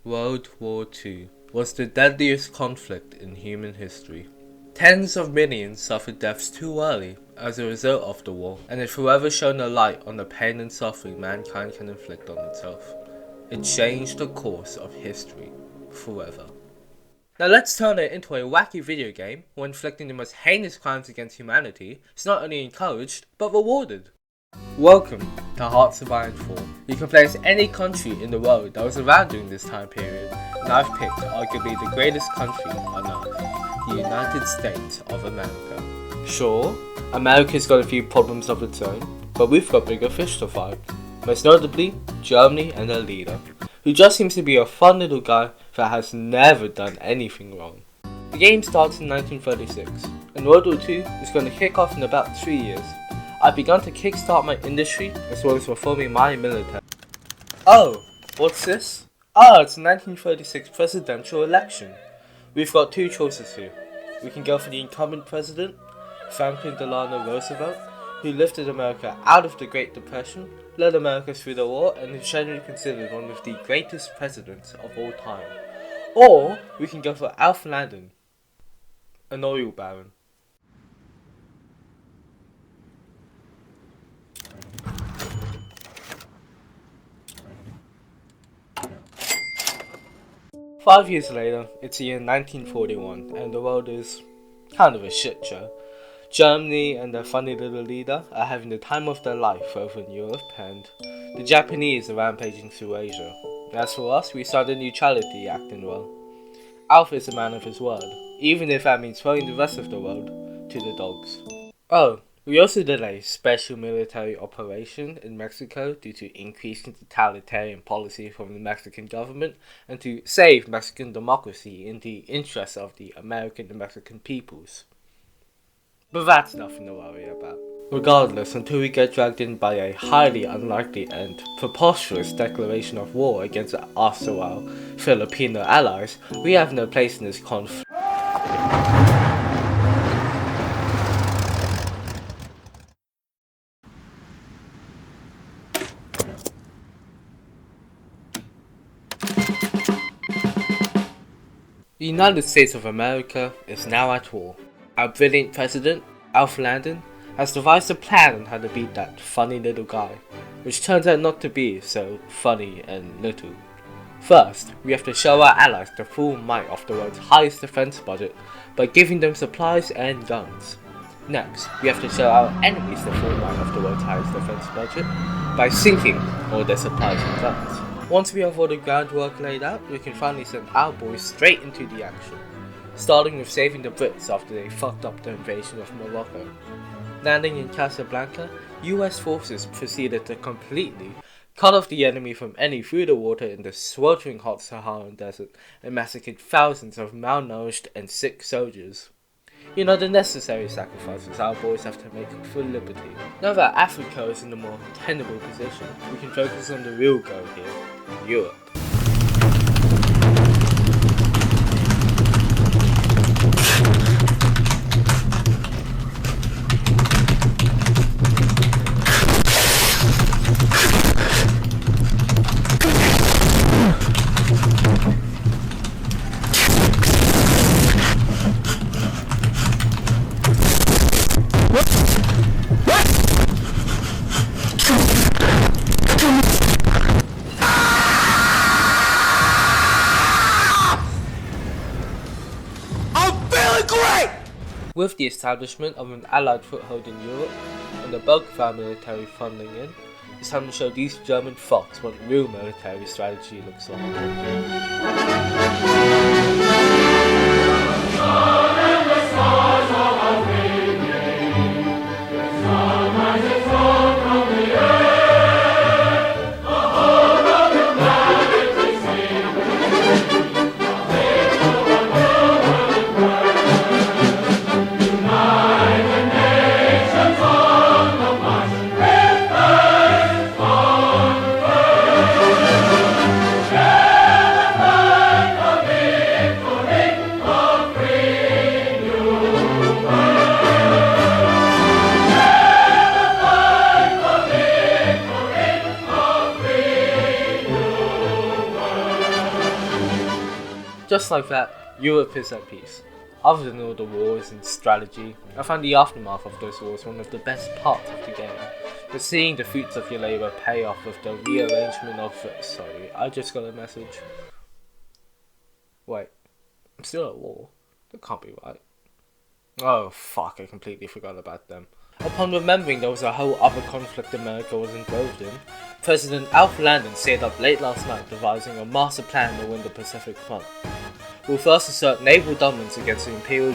World War II was the deadliest conflict in human history. Tens of millions suffered deaths too early as a result of the war, and it forever shone a light on the pain and suffering mankind can inflict on itself. It changed the course of history forever. Now let's turn it into a wacky video game where inflicting the most heinous crimes against humanity is not only encouraged, but rewarded. Welcome to Hearts of Iron 4. You can play as any country in the world that was around during this time period, and I've picked arguably the greatest country on earth, the United States of America. Sure, America's got a few problems of its own, but we've got bigger fish to fight. Most notably, Germany and their leader, who just seems to be a fun little guy that has never done anything wrong. The game starts in 1936, and World War II is going to kick off in about 3 years. I've begun to kickstart my industry as well as reforming my military. Oh, what's this? It's the 1936 presidential election. We've got two choices here. We can go for the incumbent president, Franklin Delano Roosevelt, who lifted America out of the Great Depression, led America through the war, and is generally considered one of the greatest presidents of all time. Or we can go for Alf Landon, an oil baron. Five years later, it's the year 1941, and the world is kind of a shit show. Germany and their funny little leader are having the time of their life over in Europe, and the Japanese are rampaging through Asia. As for us, we started neutrality acting well. Alf is a man of his word, even if that means throwing the rest of the world to the dogs. Oh, we also did a special military operation in Mexico due to increasing totalitarian policy from the Mexican government and to save Mexican democracy in the interest of the American and Mexican peoples. But that's nothing to worry about. Regardless, until we get dragged in by a highly unlikely and preposterous declaration of war against us or our Filipino allies, we have no place in this conflict. The United States of America is now at war. Our brilliant president, Alf Landon, has devised a plan on how to beat that funny little guy, which turns out not to be so funny and little. First, we have to show our allies the full might of the world's highest defense budget by giving them supplies and guns. Next, we have to show our enemies the full might of the world's highest defense budget by sinking all their supplies and guns. Once we have all the groundwork laid out, we can finally send our boys straight into the action, starting with saving the Brits after they fucked up the invasion of Morocco. Landing in Casablanca, US forces proceeded to completely cut off the enemy from any food or water in the sweltering hot Saharan desert and massacred thousands of malnourished and sick soldiers. You know, the necessary sacrifices our boys have to make for liberty. Now that Africa is in a more tenable position, we can focus on the real goal here, Europe. With the establishment of an Allied foothold in Europe and the bulk of our military funding in, it's time to show these German fucks what real military strategy looks like. Just like that, Europe is at peace. Other than all the wars and strategy, I find the aftermath of those wars one of the best parts of the game. But seeing the fruits of your labour pay off with the rearrangement of... Sorry, I just got a message. Wait, I'm still at war? That can't be right. Oh fuck, I completely forgot about them. Upon remembering there was a whole other conflict America was involved in, President Alf Landon stayed up late last night devising a master plan to win the Pacific Front. We'll first assert naval dominance against the Imperial